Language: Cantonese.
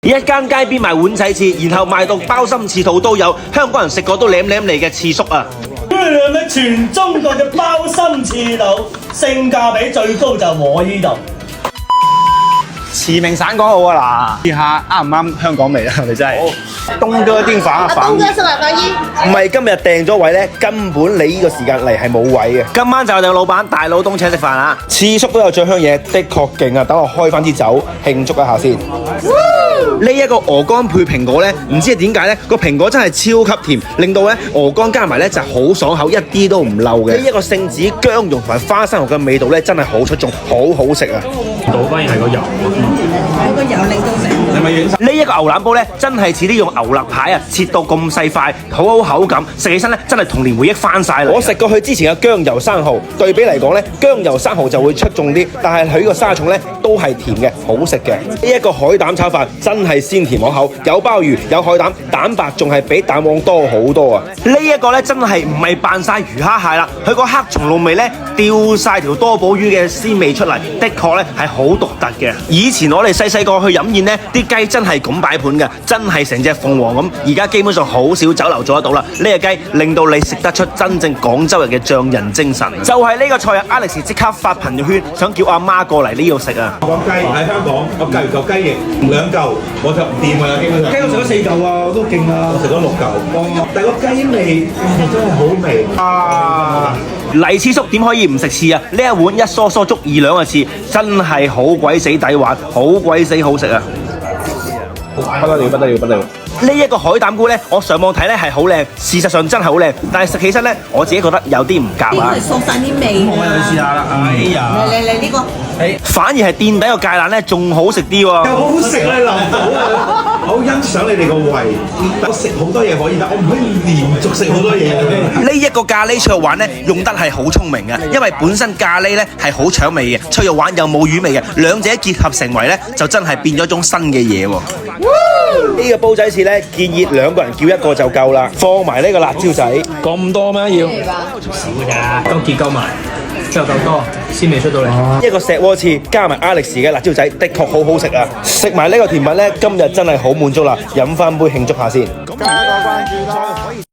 一間街邊賣碗仔翅，然後賣到包心翅肚都有，香港人食過都舐舐嚟嘅翅叔啊！全中國嘅包心翅肚，性價比最高就我呢度。馳名散港澳啊嗱，試下啱唔啱香港味啊？你真係東哥丁飯啊！東哥食埋飯衣。唔係今日訂咗位咧，根本你呢個時間嚟係冇位嘅。今晚就係老闆大佬東請食飯啊！次叔都有最香嘢，的確勁啊！等我開翻支酒慶祝一下先。呢一個鵝肝配蘋果咧，唔知係點解咧，個蘋果真係超級甜，令到咧鵝肝加埋咧就好爽口，一啲都唔漏嘅。呢一個聖子薑蓉同埋花生油嘅味道咧，真係好出眾，好好食啊！倒反而係個油，有個油令到成。呢一個牛腩煲咧，真係似啲用牛肋排啊，切到咁細塊，好好口感，食起身咧真係童年回憶翻晒嚟。我食過佢之前嘅薑油生蠔，對比嚟講咧，薑油生蠔就會出眾啲，但係佢個沙蟲咧都係甜嘅，好食嘅。呢一個海膽炒飯真係鮮甜可口，有鮑魚，有海膽，蛋白仲係比蛋黃多好多啊！呢一個咧真係唔係扮晒魚蝦蟹啦，佢個黑松露味咧吊晒條多寶魚嘅鮮味出嚟，的確咧係好獨特嘅。以前我哋細個去飲宴咧，啲雞真係咁擺盤嘅，真係成隻鳳凰咁。而家基本上好少酒樓做得到啦。呢隻雞令到你食得出真正廣州人嘅匠人精神。就係呢個菜啊 ，Alex 即刻發朋友圈，想叫阿媽過嚟呢度食啊！個雞喺香港，我計完嚿雞翼2嚿，我就唔掂㗎啦，基本上。雞我食咗4嚿啊，我都勁啊！我食咗6嚿，但係個雞味真係好味啊！黎翅叔點可以唔食翅啊？呢一碗一梳梳足2兩嘅翅，真係好鬼死抵玩，好鬼死好食啊！不得了，不得了，不得了！呢一個海膽菇咧，我上網睇咧係好靚，事實上真係好靚，但係食起身咧，我自己覺得有啲唔夾啊！係索晒啲味。我又試下啦，哎呀！嚟呢個。反而係墊底個芥蘭咧，仲好食啲喎。又好食啊，林寶啊！我好欣賞你哋個胃，我食好多嘢可以，但我唔可以連續食好多嘢。呢一個咖喱脆肉丸咧，用得係好聰明嘅，因為本身咖喱咧係好搶味嘅，脆肉丸又冇魚味嘅，兩者結合成為咧，就真係變咗一種新嘅嘢喎。呢個煲仔翅咧，建議2個人叫1個就夠啦，放埋呢個辣椒仔。咁多咩要？少㗎咋，都結夠埋，之後夠多，鮮味出到嚟。一個石鍋翅加埋 Alex 嘅辣椒仔，的確好好食啊！食埋呢個甜品咧，今日真係好滿足啦，飲翻杯慶祝下先。加個關注啦！